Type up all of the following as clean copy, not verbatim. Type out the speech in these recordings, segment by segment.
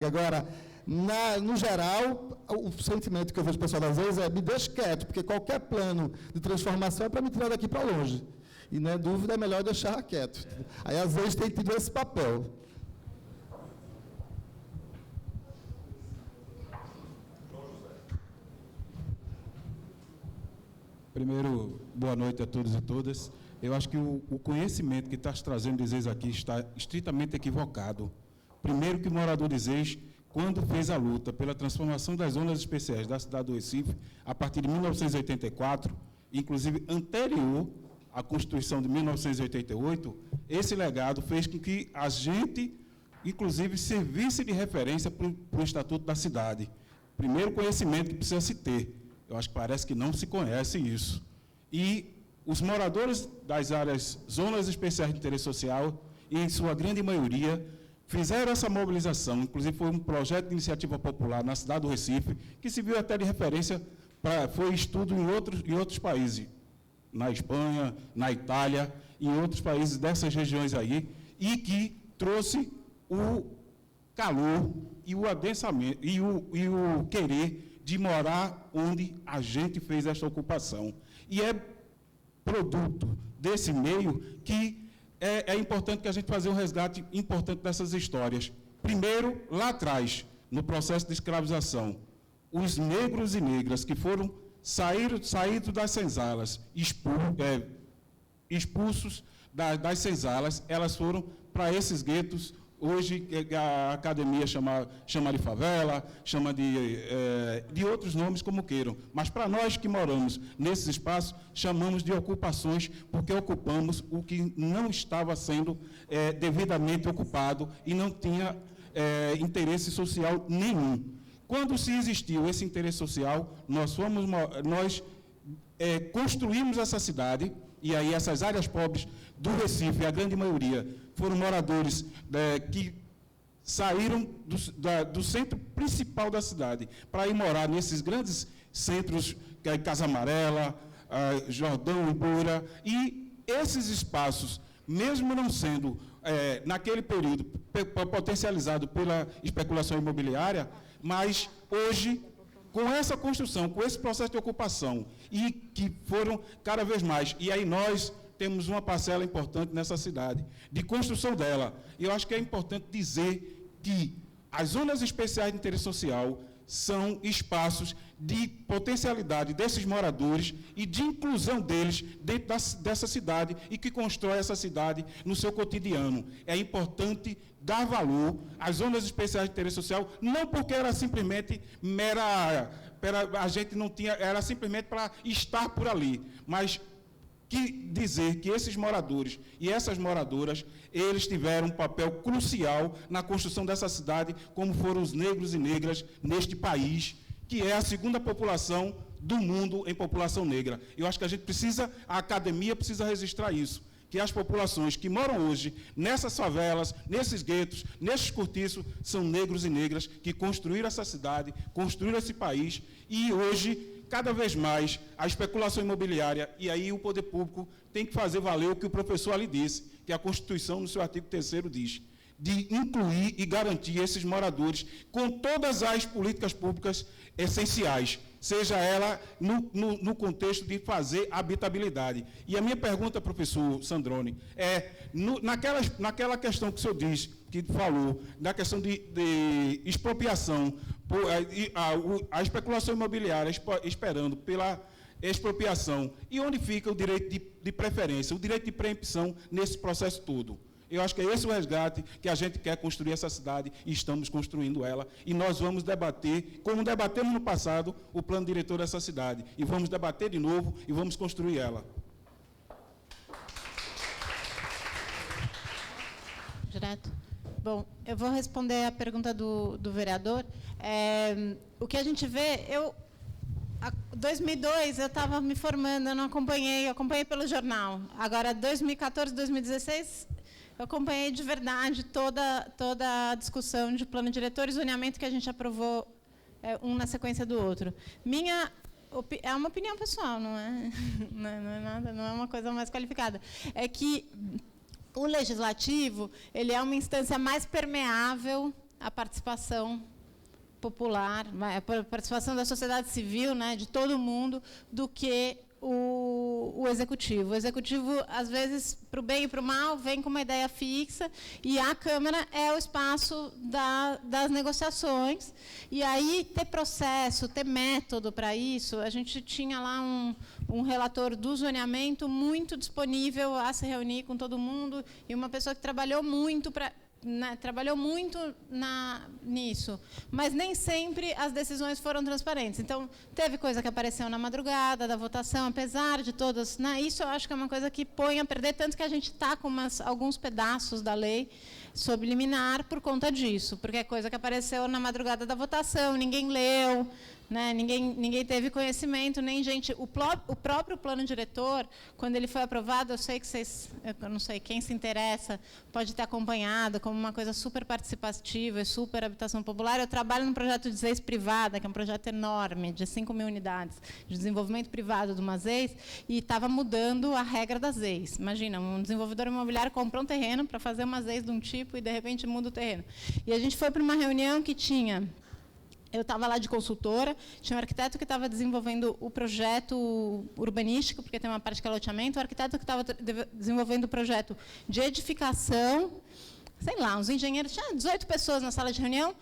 Agora, no geral, o sentimento que eu vejo do pessoal às vezes é me deixe quieto, porque qualquer plano de transformação é para me tirar daqui para longe. E, não é dúvida, é melhor deixar quieto. Aí, às vezes, tem tido esse papel. Primeiro, boa noite a todos e todas. Eu acho que o conhecimento que está se trazendo de Zez aqui está estritamente equivocado. Primeiro que o morador de Zez, quando fez a luta pela transformação das zonas especiais da cidade do Recife, a partir de 1984, inclusive anterior à Constituição de 1988, esse legado fez com que a gente, inclusive, servisse de referência para o Estatuto da Cidade. Primeiro conhecimento que precisa se ter. Eu acho que parece que não se conhece isso. E os moradores das áreas, zonas especiais de interesse social, e em sua grande maioria, fizeram essa mobilização, inclusive foi um projeto de iniciativa popular na cidade do Recife, que se viu até de referência, foi estudo em outros países, na Espanha, na Itália, em outros países dessas regiões aí, e que trouxe o calor e o adensamento, e o querer de morar onde a gente fez esta ocupação. E é produto desse meio que é importante que a gente faça um resgate importante dessas histórias. Primeiro, lá atrás, no processo de escravização, os negros e negras que saíram das senzalas, expulsos das senzalas, elas foram para esses guetos. Hoje a academia chama de favela, chama de outros nomes como queiram. Mas para nós que moramos nesses espaços, chamamos de ocupações, porque ocupamos o que não estava sendo devidamente ocupado e não tinha interesse social nenhum. Quando se existiu esse interesse social, nós construímos essa cidade, e aí essas áreas pobres do Recife, a grande maioria, foram moradores que saíram do centro principal da cidade para ir morar nesses grandes centros, Casa Amarela, Jordão, Ibura, e esses espaços, mesmo não sendo, naquele período, potencializado pela especulação imobiliária, mas hoje, com essa construção, com esse processo de ocupação, e que foram cada vez mais, e aí nós temos uma parcela importante nessa cidade, de construção dela. E eu acho que é importante dizer que as zonas especiais de interesse social são espaços de potencialidade desses moradores e de inclusão deles dentro dessa cidade e que constrói essa cidade no seu cotidiano. É importante dar valor às zonas especiais de interesse social, não porque era simplesmente a gente não tinha, era simplesmente para estar por ali, mas dizer que esses moradores e essas moradoras, eles tiveram um papel crucial na construção dessa cidade, como foram os negros e negras neste país, que é a segunda população do mundo em população negra. Eu acho que a academia precisa registrar isso, que as populações que moram hoje nessas favelas, nesses guetos, nesses cortiços, são negros e negras que construíram essa cidade, construíram esse país, e hoje, cada vez mais, a especulação imobiliária, e aí o poder público tem que fazer valer o que o professor ali disse, que a Constituição, no seu artigo 3º, diz, de incluir e garantir esses moradores com todas as políticas públicas essenciais, seja ela no contexto de fazer habitabilidade. E a minha pergunta, professor Sandrone, naquela questão que o senhor disse, que falou, na questão de expropriação, a especulação imobiliária esperando pela expropriação, e onde fica o direito de preferência, o direito de preempção nesse processo todo? Eu acho que é esse o resgate que a gente quer construir essa cidade, e estamos construindo ela, e nós vamos debater, como debatemos no passado, o plano diretor dessa cidade, e vamos debater de novo e vamos construir ela. Direto. Bom, eu vou responder a pergunta do vereador. O que a gente vê, em 2002 eu estava me formando, eu não acompanhei, eu acompanhei pelo jornal. Agora, 2014, 2016, eu acompanhei de verdade toda a discussão de plano diretor e zoneamento que a gente aprovou, um na sequência do outro. É uma opinião pessoal, não é? Não é nada, não é uma coisa mais qualificada. É que o legislativo, ele é uma instância mais permeável a participação popular, a participação da sociedade civil, né, de todo mundo, do que o executivo. O executivo, às vezes, para o bem e para o mal, vem com uma ideia fixa, e a Câmara é o espaço das negociações. E aí, ter processo, ter método para isso, a gente tinha lá um relator do zoneamento muito disponível a se reunir com todo mundo, e uma pessoa que trabalhou muito nisso, mas nem sempre as decisões foram transparentes. Então, teve coisa que apareceu na madrugada da votação, apesar de todas, né, isso eu acho que é uma coisa que põe a perder, tanto que a gente está com alguns pedaços da lei sob liminar por conta disso, porque é coisa que apareceu na madrugada da votação, ninguém leu, né, ninguém teve conhecimento, nem gente. O próprio plano diretor, quando ele foi aprovado, eu sei que eu não sei, quem se interessa pode ter acompanhado como uma coisa super participativa e super habitação popular. Eu trabalho num projeto de ZEIS privada, que é um projeto enorme, de 5.000 unidades, de desenvolvimento privado de uma ZEIS, e estava mudando a regra das ZEIS. Imagina, um desenvolvedor imobiliário comprou um terreno para fazer uma ZEIS de um tipo e, de repente, muda o terreno. E a gente foi para uma reunião que tinha... Eu estava lá de consultora, tinha um arquiteto que estava desenvolvendo o projeto urbanístico, porque tem uma parte que é loteamento, o arquiteto que estava desenvolvendo o projeto de edificação, sei lá, uns engenheiros, tinha 18 pessoas na sala de reunião,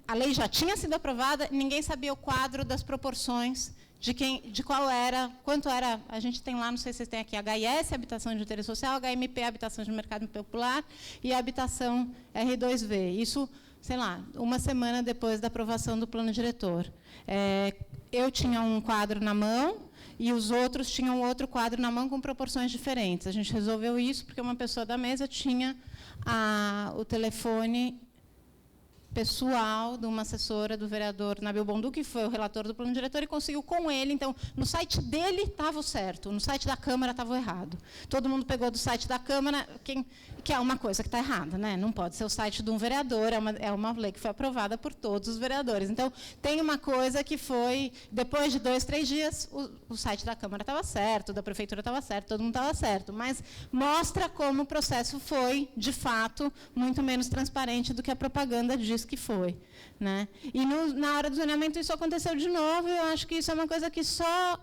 a lei já tinha sido aprovada, ninguém sabia o quadro das proporções de qual era, quanto era, a gente tem lá, não sei se vocês têm aqui, HIS, habitação de interesse social, HMP, habitação de mercado popular, e a habitação R2V. Isso, sei lá, uma semana depois da aprovação do plano diretor. Eu tinha um quadro na mão e os outros tinham outro quadro na mão com proporções diferentes. A gente resolveu isso porque uma pessoa da mesa tinha o telefone pessoal de uma assessora do vereador Nabil Bondu, que foi o relator do plano diretor, e conseguiu com ele. Então, no site dele estava o certo, no site da Câmara estava o errado. Todo mundo pegou do site da Câmara, que é uma coisa que está errada, né? Não pode ser o site de um vereador, é uma lei que foi aprovada por todos os vereadores. Então, tem uma coisa que foi, depois de 2, 3 dias, o site da Câmara estava certo, da Prefeitura estava certo, todo mundo estava certo, mas mostra como o processo foi, de fato, muito menos transparente do que a propaganda diz que foi, né? E na hora do zoneamento isso aconteceu de novo, e eu acho que isso é uma coisa que só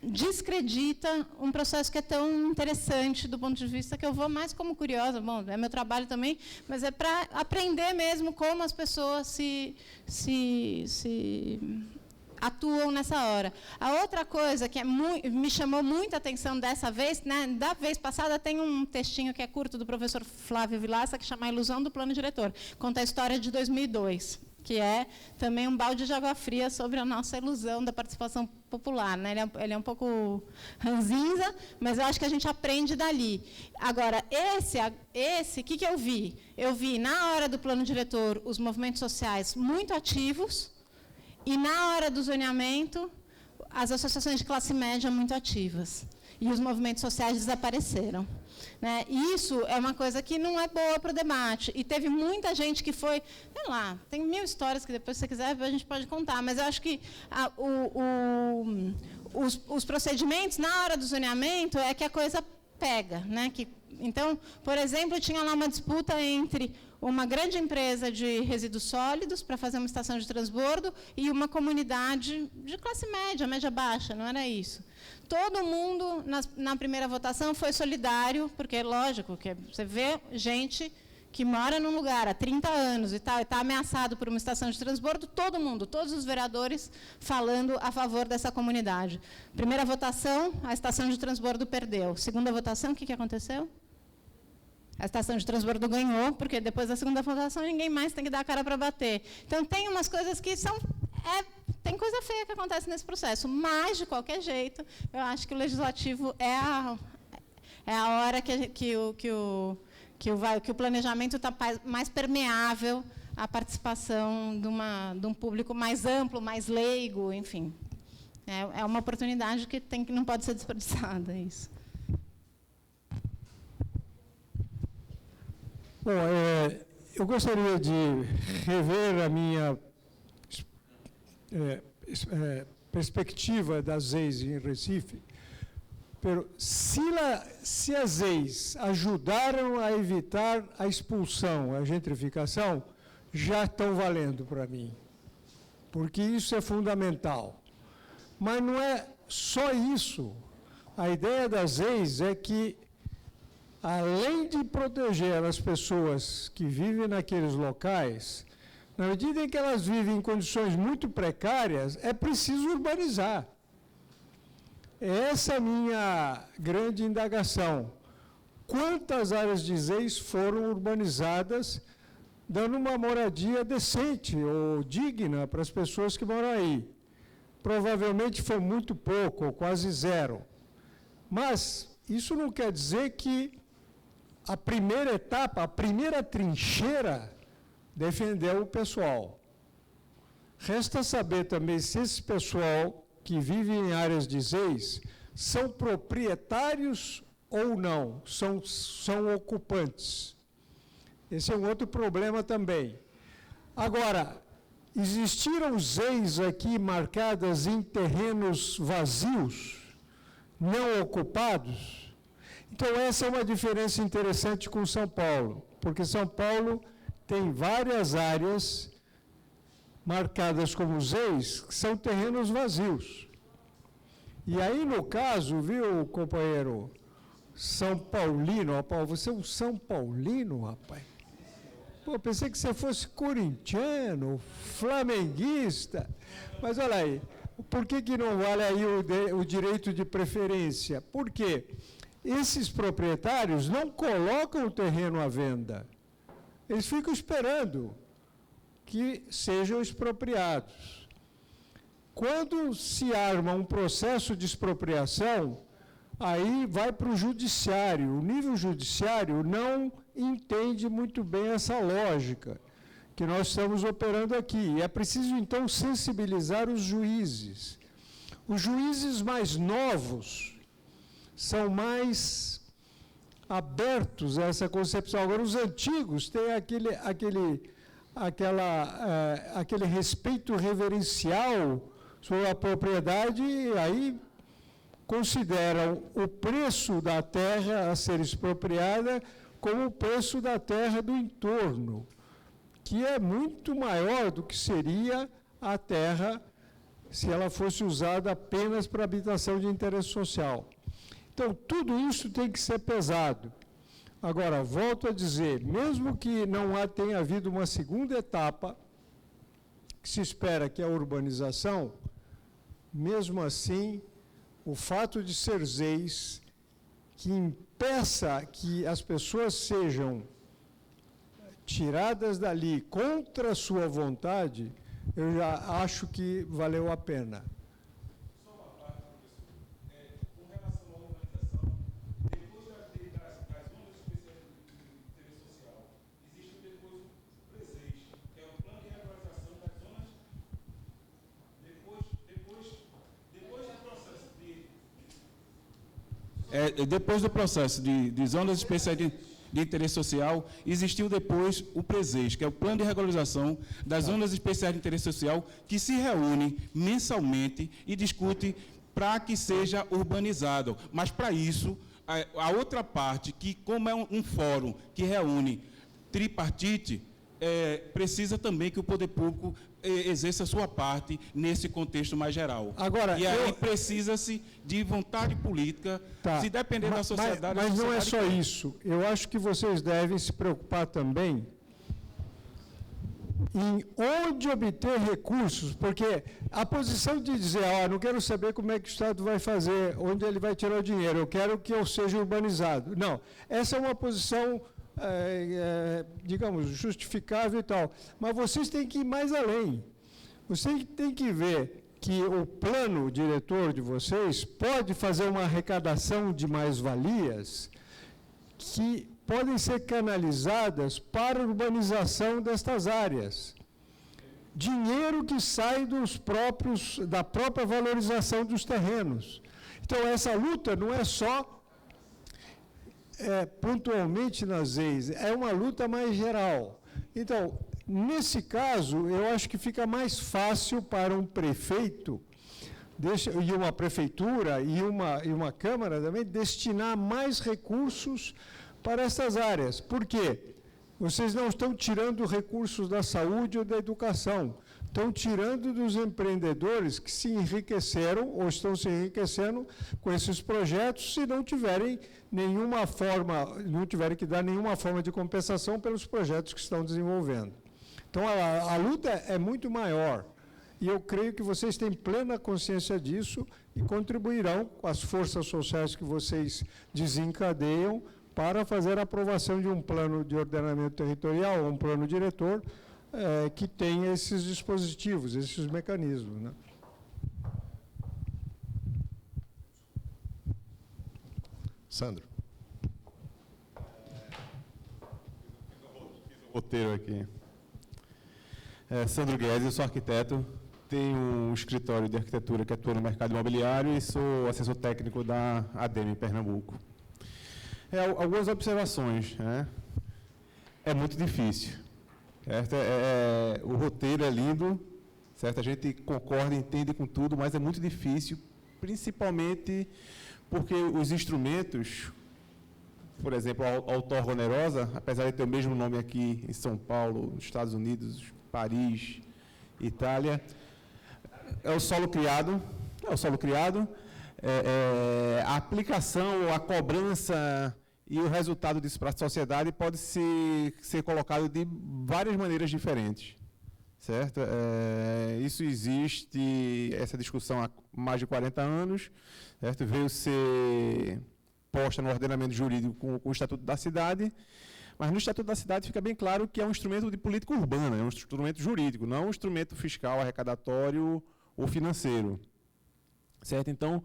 descredita um processo que é tão interessante do ponto de vista que eu vou mais como curiosa, bom, é meu trabalho também, mas é para aprender mesmo como as pessoas se atuam nessa hora. A outra coisa que me chamou muita atenção dessa vez, né, da vez passada, tem um textinho que é curto do professor Flávio Vilaça, que chama A Ilusão do Plano Diretor. Conta a história de 2002, que é também um balde de água fria sobre a nossa ilusão da participação popular, né? Ele é um pouco ranzinza, mas eu acho que a gente aprende dali. Agora, esse que eu vi? Eu vi, na hora do plano diretor, os movimentos sociais muito ativos, e, na hora do zoneamento, as associações de classe média muito ativas. E os movimentos sociais desapareceram, né? E isso é uma coisa que não é boa para o debate. E teve muita gente que foi... Sei lá, tem 1000 histórias que depois, se você quiser, a gente pode contar. Mas eu acho que os procedimentos, na hora do zoneamento, é que a coisa pega, né? Então, por exemplo, tinha lá uma disputa entre uma grande empresa de resíduos sólidos para fazer uma estação de transbordo e uma comunidade de classe média, média baixa, não era isso. Todo mundo, na primeira votação, foi solidário, porque, lógico, que você vê gente que mora num lugar há 30 anos e está ameaçado por uma estação de transbordo, todo mundo, todos os vereadores falando a favor dessa comunidade. Primeira votação, a estação de transbordo perdeu. Segunda votação, o que aconteceu? A estação de transbordo ganhou, porque depois da segunda votação ninguém mais tem que dar a cara para bater. Então, tem umas coisas que são... tem coisa feia que acontece nesse processo, mas, de qualquer jeito, eu acho que o legislativo é a hora que o planejamento está mais permeável à participação de um público mais amplo, mais leigo, enfim. É uma oportunidade que não pode ser desperdiçada, isso. Bom, eu gostaria de rever a minha perspectiva das ZEIS em Recife, Pero se as leis ajudaram a evitar a expulsão, a gentrificação, já estão valendo para mim, porque isso é fundamental. Mas não é só isso. A ideia das leis é que, além de proteger as pessoas que vivem naqueles locais, na medida em que elas vivem em condições muito precárias, é preciso urbanizar. Essa é a minha grande indagação. Quantas áreas de leis foram urbanizadas, dando uma moradia decente ou digna para as pessoas que moram aí? Provavelmente foi muito pouco, ou quase zero. Mas isso não quer dizer que a primeira etapa, a primeira trincheira, defendeu o pessoal. Resta saber também se esse pessoal que vive em áreas de leis são proprietários ou não, são ocupantes. Esse é um outro problema também. Agora, existiram leis aqui marcadas em terrenos vazios, não ocupados? Então, essa é uma diferença interessante com São Paulo, porque São Paulo tem várias áreas marcadas como leis, que são terrenos vazios. E aí, no caso, viu, companheiro, São Paulino, rapaz, você é um São Paulino, rapaz? Pô, pensei que você fosse corintiano, flamenguista, mas olha aí, por que não vale aí o direito de preferência? Porque esses proprietários não colocam o terreno à venda, eles ficam esperando que sejam expropriados. Quando se arma um processo de expropriação, aí vai para o judiciário. O nível judiciário não entende muito bem essa lógica que nós estamos operando aqui. É preciso, então, sensibilizar os juízes. Os juízes mais novos são mais abertos a essa concepção. Agora, os antigos têm aquele respeito reverencial sobre a propriedade, e aí consideram o preço da terra a ser expropriada como o preço da terra do entorno, que é muito maior do que seria a terra se ela fosse usada apenas para habitação de interesse social. Então, tudo isso tem que ser pesado. Agora, volto a dizer, mesmo que não tenha havido uma segunda etapa, que se espera que é a urbanização, mesmo assim, o fato de ser leis que impeça que as pessoas sejam tiradas dali contra a sua vontade, eu já acho que valeu a pena. Depois do processo de zonas especiais de interesse social, existiu depois o PRESEIS, que é o Plano de Regularização das Zonas Especiais de Interesse Social, que se reúne mensalmente e discute para que seja urbanizado. Mas, para isso, a outra parte, que como é um fórum que reúne tripartite, precisa também que o poder público exerça a sua parte nesse contexto mais geral. Agora, e aí precisa-se de vontade política, se depender da sociedade... Mas não é só isso. Eu acho que vocês devem se preocupar também em onde obter recursos, porque a posição de dizer, não quero saber como é que o Estado vai fazer, onde ele vai tirar o dinheiro, eu quero que eu seja urbanizado. Não, essa é uma posição... digamos, justificável e tal. Mas vocês têm que ir mais além. Vocês têm que ver que o plano diretor de vocês pode fazer uma arrecadação de mais-valias que podem ser canalizadas para a urbanização destas áreas. Dinheiro que sai da própria valorização dos terrenos. Então, essa luta não é só pontualmente nas leis, é uma luta mais geral. Então, nesse caso, eu acho que fica mais fácil para um prefeito e uma prefeitura e uma Câmara também, destinar mais recursos para essas áreas. Por quê? Vocês não estão tirando recursos da saúde ou da educação, estão tirando dos empreendedores que se enriqueceram ou estão se enriquecendo com esses projetos se não tiverem que dar nenhuma forma de compensação pelos projetos que estão desenvolvendo. Então, a luta é muito maior. E eu creio que vocês têm plena consciência disso e contribuirão com as forças sociais que vocês desencadeiam para fazer a aprovação de um plano de ordenamento territorial, um plano diretor, que tenha esses dispositivos, esses mecanismos, né? Sandro. Fiz o roteiro aqui. Sandro Guedes, eu sou arquiteto, tenho um escritório de arquitetura que atua no mercado imobiliário e sou assessor técnico da ADEME Pernambuco. Algumas observações, né? É muito difícil, certo? O roteiro é lindo, certo? A gente concorda, entende com tudo, mas é muito difícil, principalmente porque os instrumentos, por exemplo, a outorga onerosa, apesar de ter o mesmo nome aqui em São Paulo, nos Estados Unidos, Paris, Itália, é o solo criado, a aplicação, a cobrança e o resultado disso para a sociedade pode ser colocado de várias maneiras diferentes, certo? Isso existe, essa discussão há mais de 40 anos, certo? Veio ser posta no ordenamento jurídico com o Estatuto da Cidade, mas no Estatuto da Cidade fica bem claro que é um instrumento de política urbana, é um instrumento jurídico, não um instrumento fiscal, arrecadatório ou financeiro, certo? Então,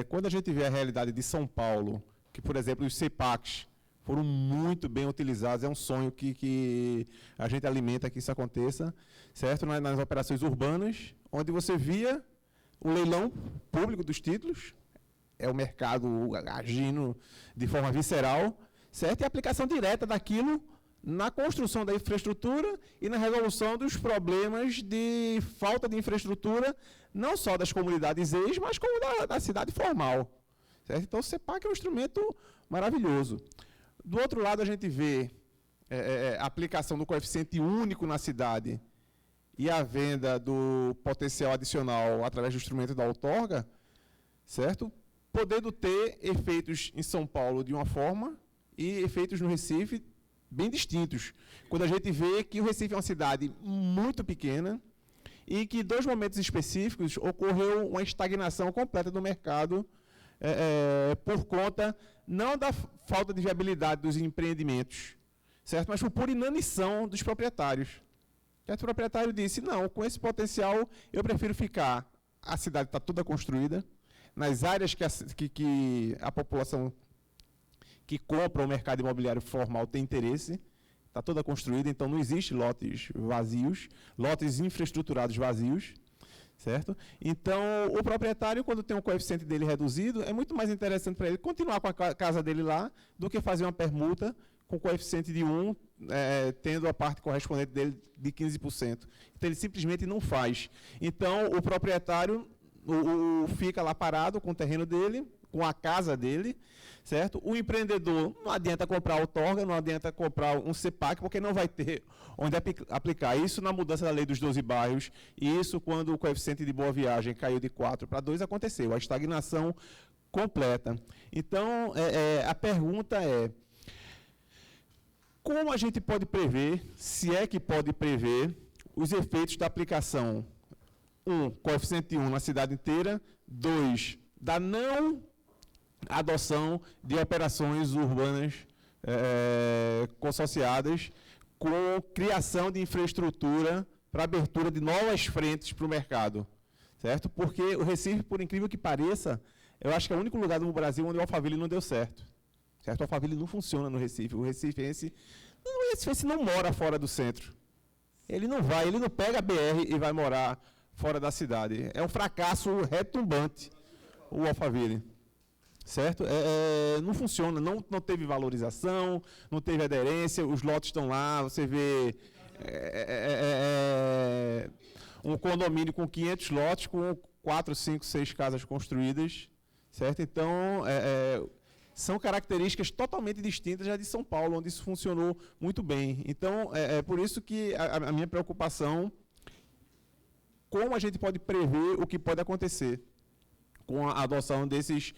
quando a gente vê a realidade de São Paulo, que, por exemplo, os CEPACs foram muito bem utilizados, é um sonho que a gente alimenta que isso aconteça, certo? Nas operações urbanas, onde você via o leilão público dos títulos, é o mercado agindo de forma visceral, certo? E a aplicação direta daquilo na construção da infraestrutura e na resolução dos problemas de falta de infraestrutura, não só das comunidades ex, mas como da cidade formal. Certo? Então, o CEPAC é um instrumento maravilhoso. Do outro lado, a gente vê a aplicação do coeficiente único na cidade e a venda do potencial adicional através do instrumento da outorga, certo? Podendo ter efeitos em São Paulo de uma forma e efeitos no Recife bem distintos. Quando a gente vê que o Recife é uma cidade muito pequena e que, em 2 momentos específicos, ocorreu uma estagnação completa do mercado por conta, não da falta de viabilidade dos empreendimentos, certo? Mas por pura inanição dos proprietários. O proprietário disse, não, com esse potencial eu prefiro ficar, a cidade está toda construída, nas áreas que a população que compra o mercado imobiliário formal tem interesse, está toda construída, então não existe lotes vazios, lotes infraestruturados vazios, certo? Então, o proprietário, quando tem um coeficiente dele reduzido, é muito mais interessante para ele continuar com a casa dele lá do que fazer uma permuta com coeficiente de 1, tendo a parte correspondente dele de 15%. Então, ele simplesmente não faz. Então, o proprietário fica lá parado com o terreno dele, com a casa dele, certo? O empreendedor não adianta comprar outorga, não adianta comprar um CEPAC, porque não vai ter onde aplicar. Isso na mudança da lei dos 12 bairros, e isso quando o coeficiente de Boa Viagem caiu de 4 para 2, aconteceu, a estagnação completa. Então, a pergunta é, como a gente pode prever, se é que pode prever, os efeitos da aplicação, coeficiente 1 na cidade inteira, 2, da não adoção de operações urbanas consorciadas com criação de infraestrutura para abertura de novas frentes para o mercado, certo? Porque o Recife, por incrível que pareça, eu acho que é o único lugar no Brasil onde o Alphaville não deu certo, certo? O Alphaville não funciona no Recife, o recifense não mora fora do centro, ele não pega a BR e vai morar fora da cidade, é um fracasso retumbante o Alphaville. Certo? Não funciona, não teve valorização, não teve aderência, os lotes estão lá, você vê um condomínio com 500 lotes, com 4, 5, 6 casas construídas, certo? Então, são características totalmente distintas já de São Paulo, onde isso funcionou muito bem. Então, é por isso que a minha preocupação, como a gente pode prever o que pode acontecer com a adoção desses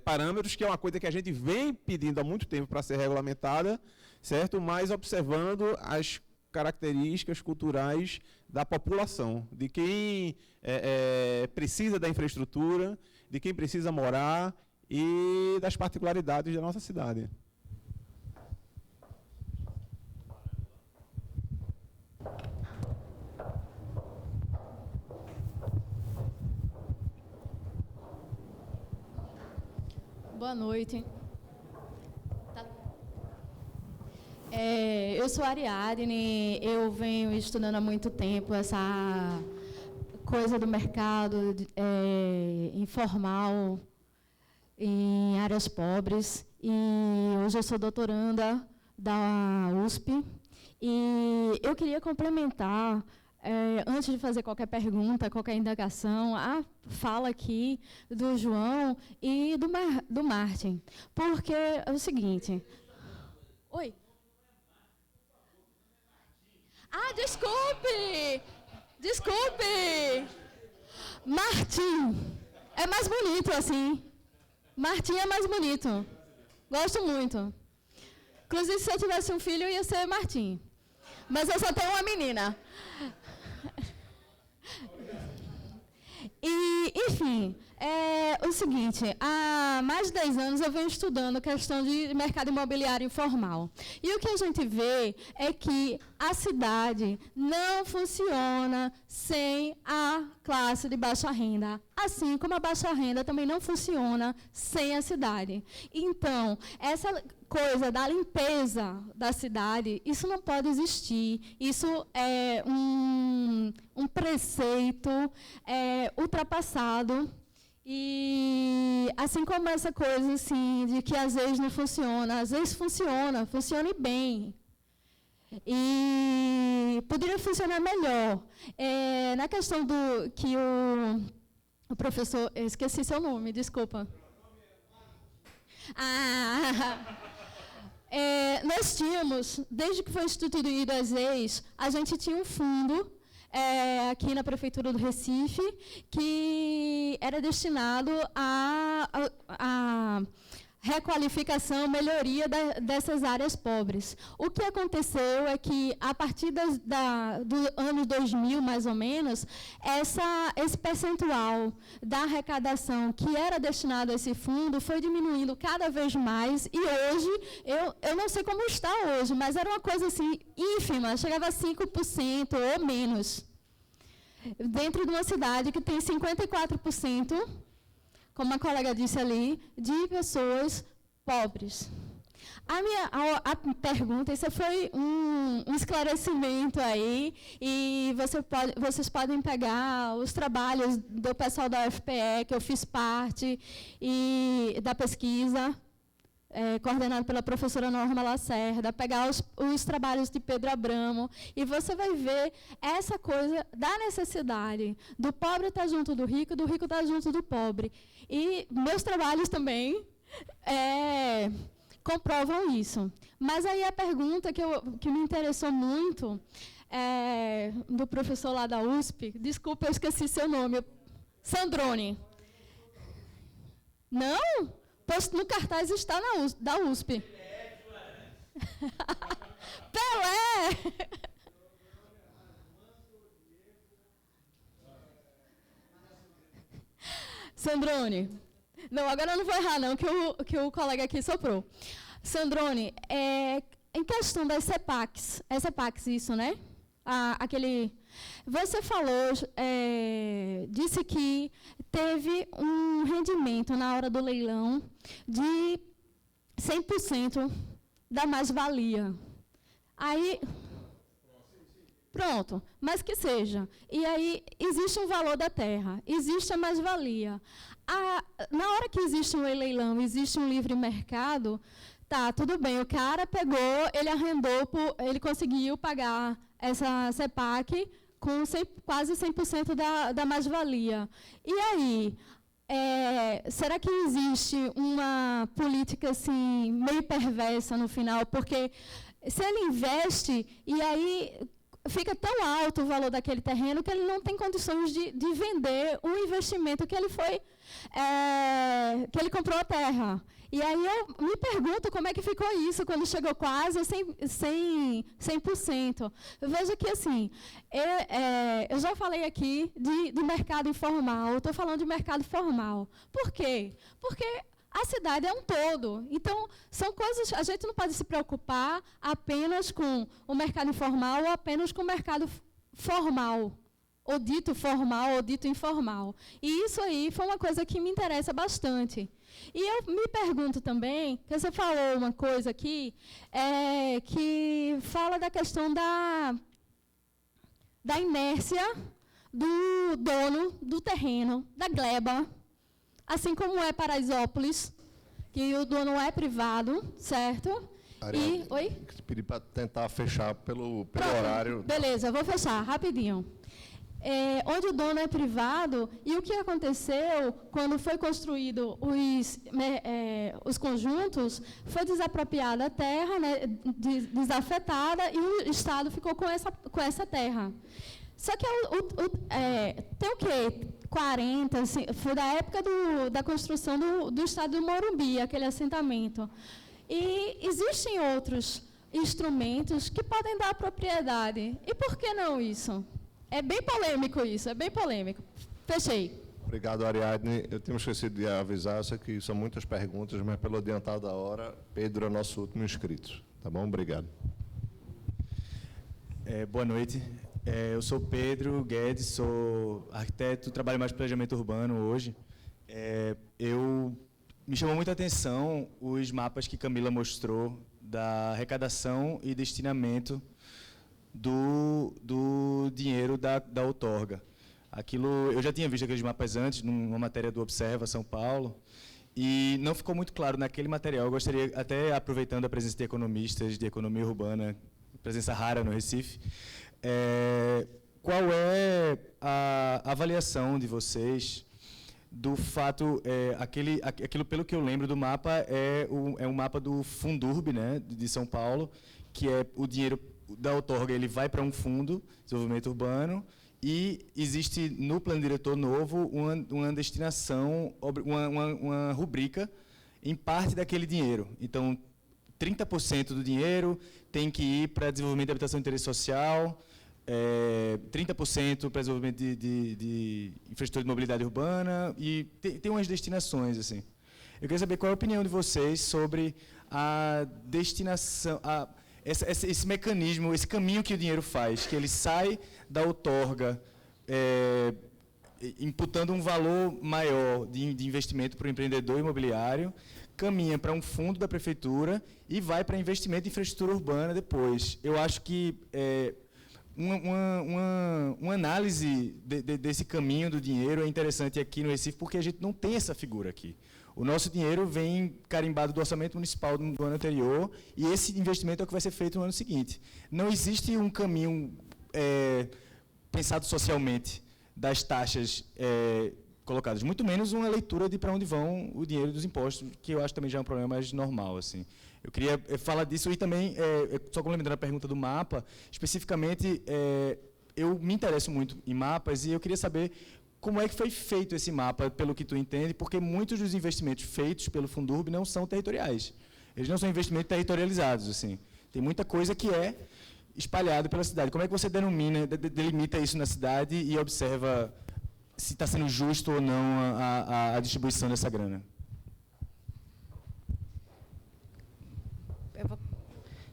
parâmetros, que é uma coisa que a gente vem pedindo há muito tempo para ser regulamentada, certo? Mas observando as características culturais da população, de quem precisa da infraestrutura, de quem precisa morar e das particularidades da nossa cidade. Boa noite. Eu sou Ariadne, eu venho estudando há muito tempo essa coisa do mercado informal em áreas pobres, e hoje eu sou doutoranda da USP, e eu queria complementar, antes de fazer qualquer pergunta, qualquer indagação, a fala aqui do João e do Martin, porque é o seguinte... Oi? Desculpe! Desculpe! Martim. É mais bonito assim. Martim é mais bonito. Gosto muito. Inclusive, se eu tivesse um filho, ia ser Martim. Mas eu só tenho uma menina. E, enfim, o seguinte, há mais de 10 anos eu venho estudando questão de mercado imobiliário informal. E o que a gente vê é que a cidade não funciona sem a classe de baixa renda, assim como a baixa renda também não funciona sem a cidade. Então, essa coisa da limpeza da cidade, isso não pode existir. Isso é um preceito ultrapassado. E assim como essa coisa assim, de que às vezes não funciona, às vezes funciona, funcione bem. E poderia funcionar melhor. Na questão do que o professor... Eu esqueci seu nome, desculpa. Nós tínhamos, desde que foi instituído as leis, a gente tinha um fundo aqui na Prefeitura do Recife, que era destinado à requalificação, melhoria dessas áreas pobres. O que aconteceu é que, a partir do ano 2000, mais ou menos, esse percentual da arrecadação que era destinado a esse fundo foi diminuindo cada vez mais, e hoje, eu não sei como está hoje, mas era uma coisa assim, ínfima, chegava a 5% ou menos. Dentro de uma cidade que tem 54%, como a colega disse ali, de pessoas pobres. A pergunta, isso foi um esclarecimento aí, e vocês podem pegar os trabalhos do pessoal da UFPE, que eu fiz parte, e da pesquisa, coordenado pela professora Norma Lacerda, pegar os trabalhos de Pedro Abramo, e você vai ver essa coisa da necessidade do pobre estar junto do rico estar junto do pobre. E meus trabalhos também comprovam isso. Mas aí a pergunta que me interessou muito do professor lá da USP, desculpa, eu esqueci seu nome, Sandrone. Não? Posto no cartaz está da USP. Pelé! Sandrone. Não, agora eu não vou errar, não, que o colega aqui soprou. Sandrone, em questão das CEPACs, isso, né? Você falou, disse que teve um rendimento na hora do leilão de 100% da mais-valia. Aí, pronto, mas que seja. E aí, existe um valor da terra, existe a mais-valia. Na hora que existe um leilão, existe um livre mercado, tá, tudo bem, o cara pegou, ele arrendou, ele conseguiu pagar essa CEPAC com quase 100% da mais-valia. E aí, será que existe uma política assim, meio perversa no final? Porque se ele investe e aí fica tão alto o valor daquele terreno que ele não tem condições de vender o investimento que ele que ele comprou a terra. E aí eu me pergunto como é que ficou isso quando chegou quase a 100%. Veja que, assim, eu já falei aqui de mercado informal, estou falando de mercado formal. Por quê? Porque a cidade é um todo. Então, são coisas... A gente não pode se preocupar apenas com o mercado informal ou apenas com o mercado formal, ou dito formal ou dito informal. E isso aí foi uma coisa que me interessa bastante. E eu me pergunto também, que você falou uma coisa aqui, que fala da questão da inércia do dono do terreno, da gleba, assim como é Paraisópolis, que o dono é privado, certo? Ariel, Oi? Pedir para tentar fechar pelo horário. Beleza, eu vou fechar, rapidinho. Onde o dono é privado, e o que aconteceu quando foi construído os conjuntos, foi desapropriada a terra, né, desafetada, e o Estado ficou com essa terra. Só que tem o quê? 40, assim, foi da época da construção do Estado do Morumbi, aquele assentamento. E existem outros instrumentos que podem dar propriedade. E por que não isso? É bem polêmico isso, é bem polêmico. Fechei. Obrigado, Ariadne. Eu tinha esquecido de avisar, eu sei que são muitas perguntas, mas pelo adiantado da hora, Pedro é nosso último inscrito. Tá bom? Obrigado. Boa noite. Eu sou Pedro Guedes, sou arquiteto, trabalho mais em planejamento urbano hoje. Me chamou muita atenção os mapas que Camila mostrou da arrecadação e destinamento do dinheiro da outorga. Eu já tinha visto aqueles mapas antes, numa matéria do Observa São Paulo, e não ficou muito claro naquele material. Eu gostaria, até aproveitando a presença de economistas de economia urbana, presença rara no Recife, qual é a avaliação de vocês do fato, aquilo pelo que eu lembro do mapa, é um mapa do Fundurb, né, de São Paulo, que é o dinheiro da outorga, ele vai para um fundo de desenvolvimento urbano, e existe no plano diretor novo uma destinação, uma rubrica em parte daquele dinheiro. Então, 30% do dinheiro tem que ir para desenvolvimento de habitação de interesse social, 30% para desenvolvimento de infraestrutura de mobilidade urbana, e tem umas destinações, assim. Eu queria saber qual é a opinião de vocês sobre a destinação, esse mecanismo, esse caminho que o dinheiro faz, que ele sai da outorga, imputando um valor maior de investimento para o empreendedor imobiliário, caminha para um fundo da prefeitura e vai para investimento em infraestrutura urbana depois. Eu acho que uma análise desse caminho do dinheiro é interessante aqui no Recife, porque a gente não tem essa figura aqui. O nosso dinheiro vem carimbado do orçamento municipal do ano anterior, e esse investimento é o que vai ser feito no ano seguinte. Não existe um caminho pensado socialmente das taxas colocadas, muito menos uma leitura de para onde vão o dinheiro dos impostos, que eu acho também já é um problema mais normal, assim. Eu queria falar disso, e também, só complementando a pergunta do mapa, especificamente, eu me interesso muito em mapas, e eu queria saber como é que foi feito esse mapa, pelo que tu entende, porque muitos dos investimentos feitos pelo Fundurb não são territoriais. Eles não são investimentos territorializados, assim. Tem muita coisa que é espalhada pela cidade. Como é que você delimita isso na cidade e observa se está sendo justo ou não a distribuição dessa grana?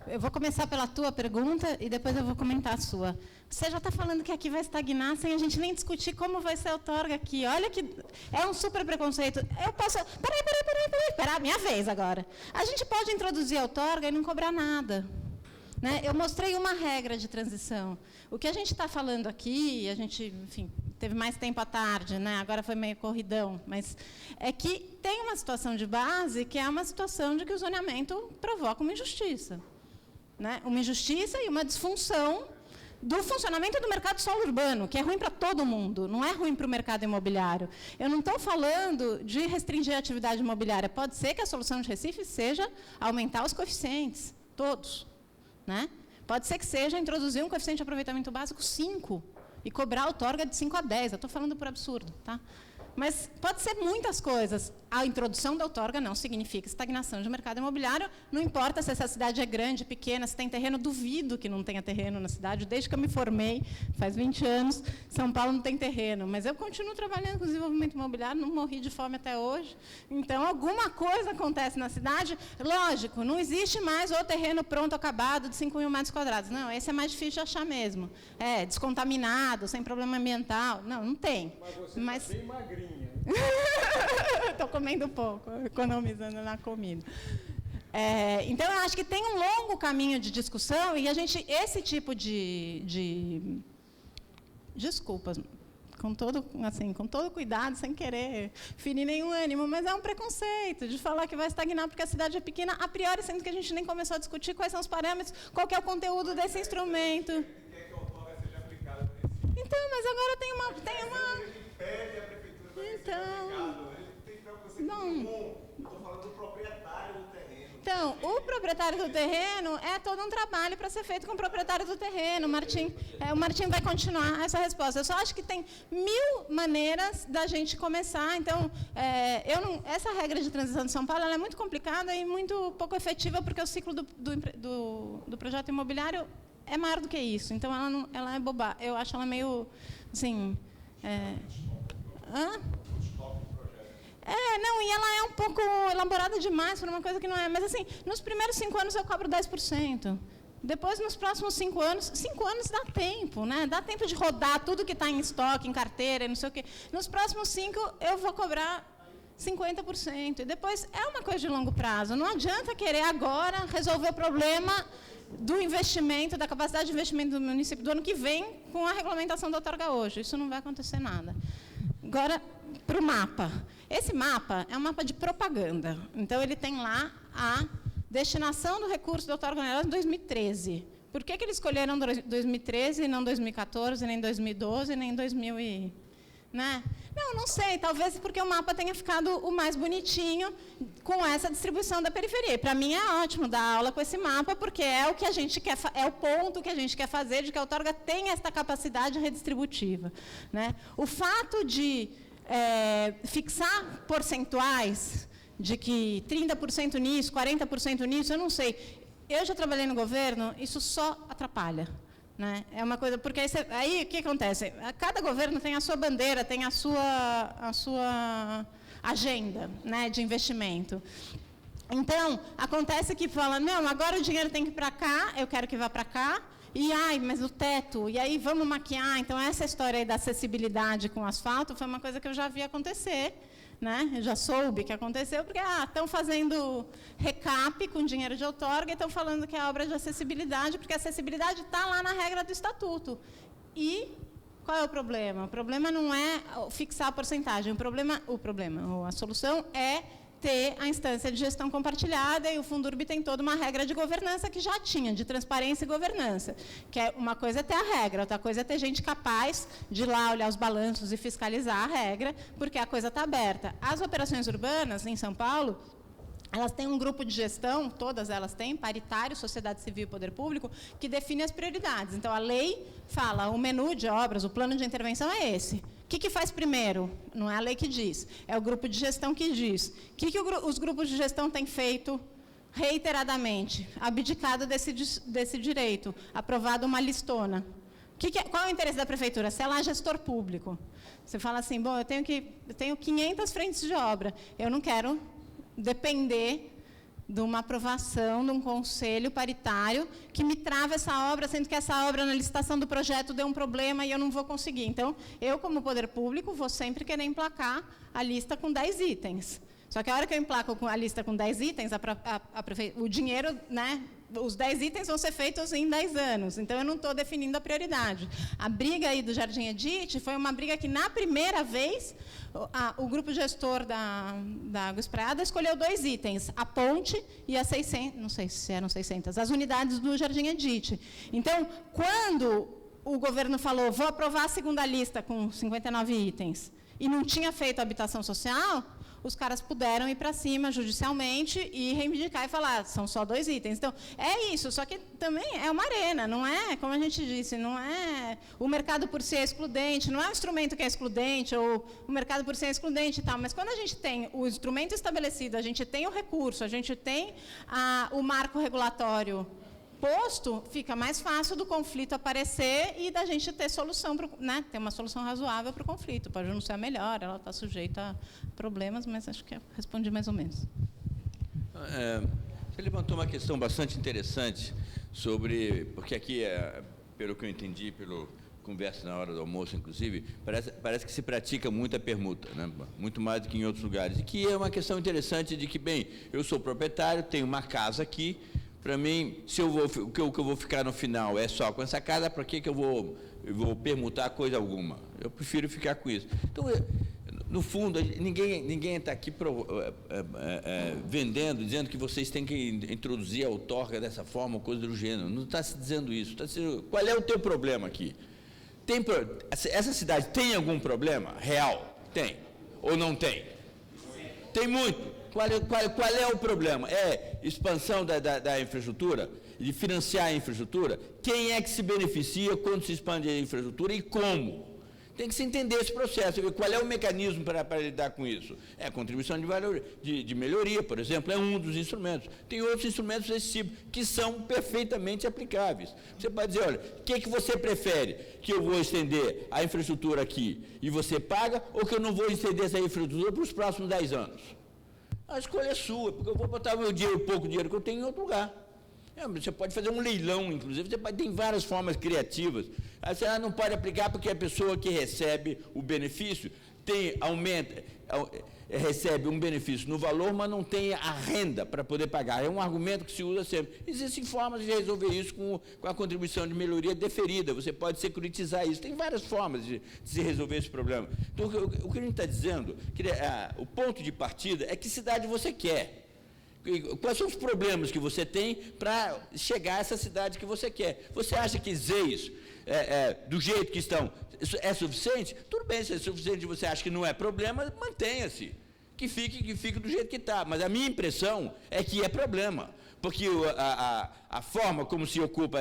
Eu vou começar pela tua pergunta e depois eu vou comentar a sua. Você já está falando que aqui vai estagnar sem a gente nem discutir como vai ser a outorga aqui. Olha que é um super preconceito. Eu posso... Peraí, minha vez agora. A gente pode introduzir a outorga e não cobrar nada. Né? Eu mostrei uma regra de transição. O que a gente está falando aqui, a gente, enfim, teve mais tempo à tarde, né? Agora foi meio corridão, mas é que tem uma situação de base que é uma situação de que o zoneamento provoca uma injustiça. Né? Uma injustiça e uma disfunção do funcionamento do mercado solo urbano, que é ruim para todo mundo, não é ruim para o mercado imobiliário. Eu não estou falando de restringir a atividade imobiliária. Pode ser que a solução de Recife seja aumentar os coeficientes, todos. Né? Pode ser que seja introduzir um coeficiente de aproveitamento básico 5 e cobrar a outorga de 5 a 10. Eu estou falando por absurdo. Tá? Mas pode ser muitas coisas. A introdução da outorga não significa estagnação de mercado imobiliário. Não importa se essa cidade é grande, pequena, se tem terreno. Duvido que não tenha terreno na cidade. Desde que eu me formei, faz 20 anos, São Paulo não tem terreno. Mas eu continuo trabalhando com desenvolvimento imobiliário, não morri de fome até hoje. Então, alguma coisa acontece na cidade. Lógico, não existe mais o terreno pronto, acabado, de 5 mil metros quadrados. Não, esse é mais difícil de achar mesmo. É, descontaminado, sem problema ambiental. Não, não tem. Mas você está bem magrinha. Estou comendo pouco, economizando na comida. Então, eu acho que tem um longo caminho de discussão e a gente, esse tipo de desculpas, com todo cuidado, sem querer ferir nenhum ânimo, mas é um preconceito de falar que vai estagnar porque a cidade é pequena, a priori, sendo que a gente nem começou a discutir quais são os parâmetros, qual que é o conteúdo desse instrumento. Então, mas agora tem uma... Então, o proprietário do terreno é todo um trabalho para ser feito com o proprietário do terreno. O Martim vai continuar essa resposta. Eu só acho que tem 1000 maneiras da gente começar. Então, essa regra de transição de São Paulo ela é muito complicada e muito pouco efetiva, porque o ciclo do projeto imobiliário é maior do que isso. Então, ela é boba. Eu acho ela meio, assim... e ela é um pouco elaborada demais para uma coisa que não é. Mas, assim, nos primeiros 5 anos eu cobro 10%. Depois, nos próximos 5 anos dá tempo, né? Dá tempo de rodar tudo que está em estoque, em carteira, e não sei o quê. Nos próximos 5 eu vou cobrar 50%. E depois é uma coisa de longo prazo. Não adianta querer agora resolver o problema do investimento, da capacidade de investimento do município do ano que vem com a regulamentação da outorga hoje. Isso não vai acontecer nada. Agora, para o mapa. Esse mapa é um mapa de propaganda. Então, ele tem lá a destinação do recurso da outorga onerosa em 2013. Por que eles escolheram 2013 e não 2014, nem 2012, nem 2000 né? Não sei. Talvez porque o mapa tenha ficado o mais bonitinho com essa distribuição da periferia. Para mim, é ótimo dar aula com esse mapa, porque é o que a gente quer, é o ponto que a gente quer fazer de que a outorga tem essa capacidade redistributiva. Né? O fato de fixar percentuais de que 30% nisso, 40% nisso, eu não sei. Eu já trabalhei no governo, isso só atrapalha. Né? É uma coisa, porque aí o que acontece? Cada governo tem a sua bandeira, tem a sua agenda, né, de investimento. Então, acontece que fala, não, agora o dinheiro tem que ir para cá, eu quero que vá para cá, mas o teto, e aí vamos maquiar. Então, essa história aí da acessibilidade com asfalto foi uma coisa que eu já vi acontecer, né? Eu já soube que aconteceu, porque estão fazendo recap com dinheiro de outorga e estão falando que é obra de acessibilidade, porque a acessibilidade está lá na regra do estatuto. E qual é o problema? O problema não é fixar a porcentagem, a solução é ter a instância de gestão compartilhada, e o Fundurb tem toda uma regra de governança que já tinha, de transparência e governança. Que uma coisa é ter a regra, outra coisa é ter gente capaz de ir lá olhar os balanços e fiscalizar a regra, porque a coisa está aberta. As operações urbanas, em São Paulo, elas têm um grupo de gestão, todas elas têm, paritário, sociedade civil e poder público, que define as prioridades. Então, a lei fala, o menu de obras, o plano de intervenção é esse. O que faz primeiro? Não é a lei que diz, é o grupo de gestão que diz. O que os grupos de gestão têm feito reiteradamente? Abdicado desse direito, aprovado uma listona. Qual é o interesse da prefeitura? Ser lá gestor público. Você fala assim, bom, eu tenho 500 frentes de obra, eu não quero depender de uma aprovação de um conselho paritário que me trava essa obra, sendo que essa obra na licitação do projeto deu um problema e eu não vou conseguir. Então, eu, como poder público, vou sempre querer emplacar a lista com 10 itens. Só que a hora que eu emplaco a lista com 10 itens, o dinheiro, né, os 10 itens vão ser feitos em 10 anos. Então, eu não estou definindo a prioridade. A briga aí do Jardim Edite foi uma briga que, na primeira vez, o grupo gestor da Água Espraiada escolheu 2 itens, a ponte e as 600, não sei se eram 600, as unidades do Jardim Edite. Então, quando o governo falou, vou aprovar a segunda lista com 59 itens, e não tinha feito a habitação social, os caras puderam ir para cima judicialmente e reivindicar e falar, são só 2 itens. Então, é isso, só que também é uma arena, não é, como a gente disse, não é o mercado por si é excludente, não é o instrumento que é excludente, ou o mercado por si é excludente e tal, mas quando a gente tem o instrumento estabelecido, a gente tem o recurso, a gente tem o marco regulatório posto, fica mais fácil do conflito aparecer e da gente ter solução, né, ter uma solução razoável para o conflito. Pode não ser a melhor, ela está sujeita a problemas, mas acho que eu respondi mais ou menos. Você levantou uma questão bastante interessante sobre, porque aqui, pelo que eu entendi, pelo conversa na hora do almoço, inclusive, parece que se pratica muita permuta, né? Muito mais do que em outros lugares, e que é uma questão interessante de que, bem, eu sou proprietário, tenho uma casa aqui. Para mim, se o que eu vou ficar no final é só com essa casa, para que eu vou permutar coisa alguma? Eu prefiro ficar com isso. Então, no fundo, ninguém está aqui vendendo, dizendo que vocês têm que introduzir a outorga dessa forma, coisa do gênero. Não está se dizendo isso. Está dizendo, qual é o teu problema aqui? Essa cidade tem algum problema real? Tem. Ou não tem? Tem muito. Qual é o problema? É expansão da infraestrutura, de financiar a infraestrutura? Quem é que se beneficia quando se expande a infraestrutura e como? Tem que se entender esse processo, qual é o mecanismo para lidar com isso. A contribuição de melhoria, por exemplo, é um dos instrumentos. Tem outros instrumentos desse tipo, que são perfeitamente aplicáveis. Você pode dizer, olha, o que você prefere? Que eu vou estender a infraestrutura aqui e você paga, ou que eu não vou estender essa infraestrutura para os próximos 10 anos? A escolha é sua, porque eu vou botar o meu dinheiro, o pouco dinheiro que eu tenho, em outro lugar. Você pode fazer um leilão, inclusive, tem várias formas criativas. Você não pode aplicar porque a pessoa que recebe o benefício recebe um benefício no valor, mas não tem a renda para poder pagar. É um argumento que se usa sempre. Existem formas de resolver isso com a contribuição de melhoria deferida. Você pode securitizar isso. Tem várias formas de se resolver esse problema. Então, o que a gente está dizendo, o ponto de partida é que cidade você quer. Quais são os problemas que você tem para chegar a essa cidade que você quer? Você acha que ZEIs, do jeito que estão, é suficiente? Tudo bem, se é suficiente e você acha que não é problema, mantenha-se. Que fique do jeito que está. Mas a minha impressão é que é problema. Porque a forma como se ocupa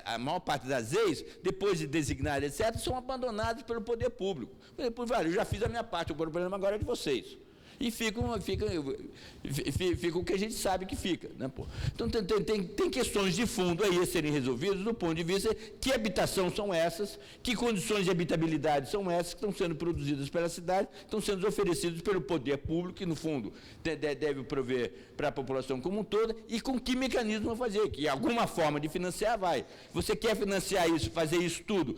a maior parte das ZEIs, depois de designar, etc., são abandonadas pelo poder público. Eu já fiz a minha parte, o problema agora é de vocês. E fica o que a gente sabe que fica. Né, pô? Então, tem questões de fundo aí a serem resolvidas do ponto de vista que habitação são essas, que condições de habitabilidade são essas que estão sendo produzidas pela cidade, estão sendo oferecidas pelo poder público, que, no fundo, deve prover para a população como um todo, e com que mecanismo fazer, que alguma forma de financiar vai. Você quer financiar isso, fazer isso tudo,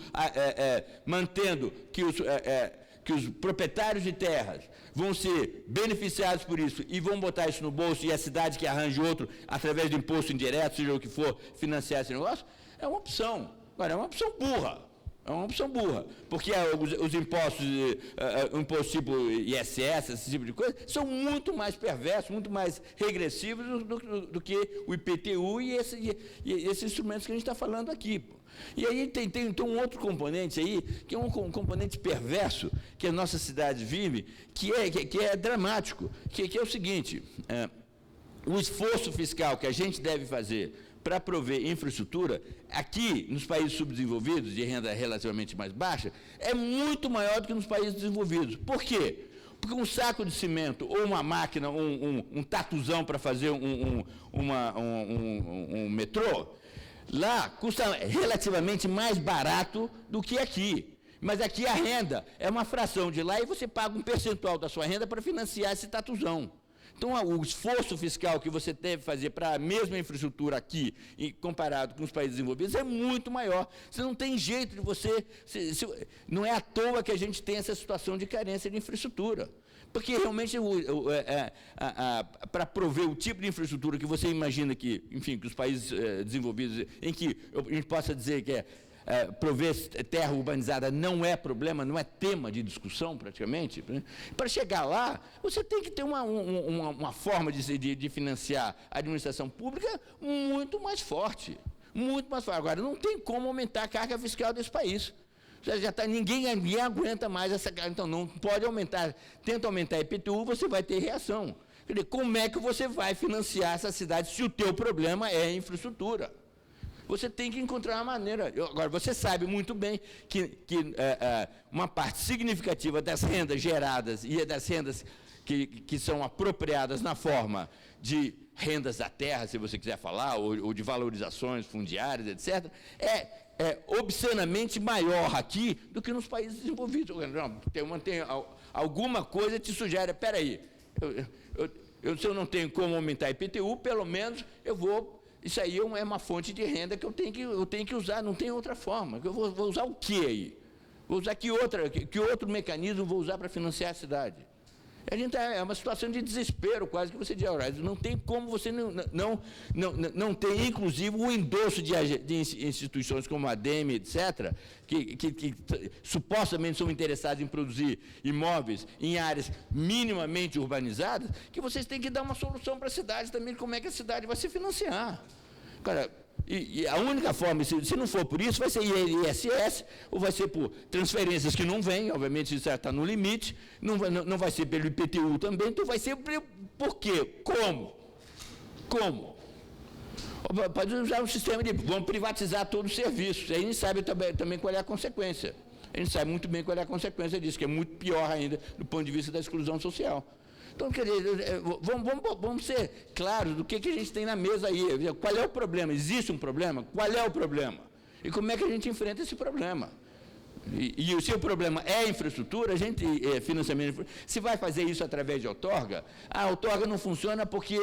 mantendo que os proprietários de terras vão ser beneficiados por isso e vão botar isso no bolso e a cidade que arranje outro, através de imposto indireto, seja o que for, financiar esse negócio, é uma opção. Agora, é uma opção burra. É uma opção burra, porque os impostos, impostos tipo ISS, esse tipo de coisa, são muito mais perversos, muito mais regressivos do que o IPTU e esses instrumentos que a gente está falando aqui. Pô. E aí tem um outro componente aí, que é um componente perverso que a nossa cidade vive, que é dramático, que é o seguinte, o esforço fiscal que a gente deve fazer para prover infraestrutura, aqui nos países subdesenvolvidos, de renda relativamente mais baixa, é muito maior do que nos países desenvolvidos. Por quê? Porque um saco de cimento ou uma máquina, um tatuzão para fazer um metrô, lá custa relativamente mais barato do que aqui. Mas aqui a renda é uma fração de lá e você paga um percentual da sua renda para financiar esse tatuzão. Então, o esforço fiscal que você deve fazer para a mesma infraestrutura aqui, comparado com os países desenvolvidos, é muito maior. Você não tem jeito de você... não é à toa que a gente tem essa situação de carência de infraestrutura. Porque, realmente, para prover o tipo de infraestrutura que você imagina que, enfim, que os países desenvolvidos, em que a gente possa dizer que prover terra urbanizada não é problema, não é tema de discussão, praticamente. Né? Para chegar lá, você tem que ter uma forma de financiar a administração pública muito mais forte. muito mais fácil. Agora, não tem como aumentar a carga fiscal desse país. Ninguém aguenta mais essa carga. Então, não pode aumentar. Tenta aumentar a IPTU, você vai ter reação. Quer dizer, como é que você vai financiar essa cidade se o teu problema é a infraestrutura? Você tem que encontrar uma maneira. Agora, você sabe muito bem que uma parte significativa das rendas geradas e das rendas que são apropriadas na forma de rendas da terra, se você quiser falar, ou de valorizações fundiárias, etc., é obscenamente maior aqui do que nos países desenvolvidos. Tem alguma coisa que te sugere, espera aí, se eu não tenho como aumentar a IPTU, pelo menos eu vou... Isso aí é uma fonte de renda que eu tenho que usar, não tem outra forma. Eu vou usar o quê aí? Vou usar que outro mecanismo vou usar para financiar a cidade? É uma situação de desespero, quase que você diz, não tem como você não ter, inclusive, o endosso de instituições como a ADEME, etc., que supostamente são interessadas em produzir imóveis em áreas minimamente urbanizadas, que vocês têm que dar uma solução para a cidade também, como é que a cidade vai se financiar. Cara, e a única forma, se não for por isso, vai ser ISS, ou vai ser por transferências que não vêm, obviamente isso está no limite, não vai ser pelo IPTU também, então vai ser por quê? Como? Pode usar um sistema de, vamos privatizar todos os serviços, aí a gente sabe também qual é a consequência. A gente sabe muito bem qual é a consequência disso, que é muito pior ainda do ponto de vista da exclusão social. Então, quer dizer, vamos ser claros do que a gente tem na mesa aí. Qual é o problema? Existe um problema? Qual é o problema? E como é que a gente enfrenta esse problema? E se o problema é infraestrutura, a gente, financiamento, se vai fazer isso através de outorga, a outorga não funciona porque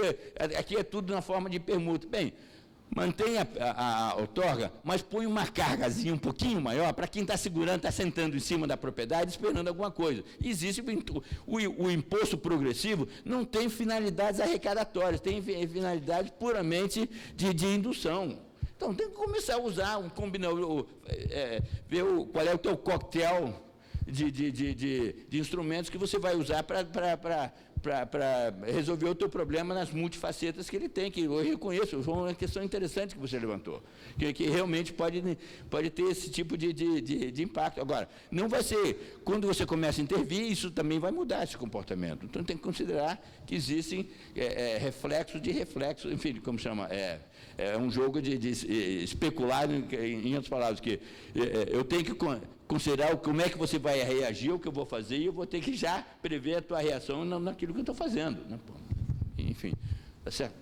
aqui é tudo na forma de permuta. Bem, mantenha a outorga, mas põe uma cargazinha um pouquinho maior para quem está segurando, está sentando em cima da propriedade, esperando alguma coisa. Existe o imposto progressivo, não tem finalidades arrecadatórias, tem finalidades puramente de indução. Então, tem que começar a usar, ver qual é o teu coquetel de instrumentos que você vai usar para resolver o teu problema nas multifacetas que ele tem, que eu reconheço, foi uma questão interessante que você levantou, que realmente pode ter esse tipo de impacto. Agora, não vai ser, quando você começa a intervir, isso também vai mudar esse comportamento. Então, tem que considerar que existem reflexos de reflexos, enfim, como chama, é um jogo de especular, em outras palavras, que eu tenho que considerar como é que você vai reagir ao que eu vou fazer e eu vou ter que já prever a tua reação naquilo que eu estou fazendo. Né? Enfim, tá certo?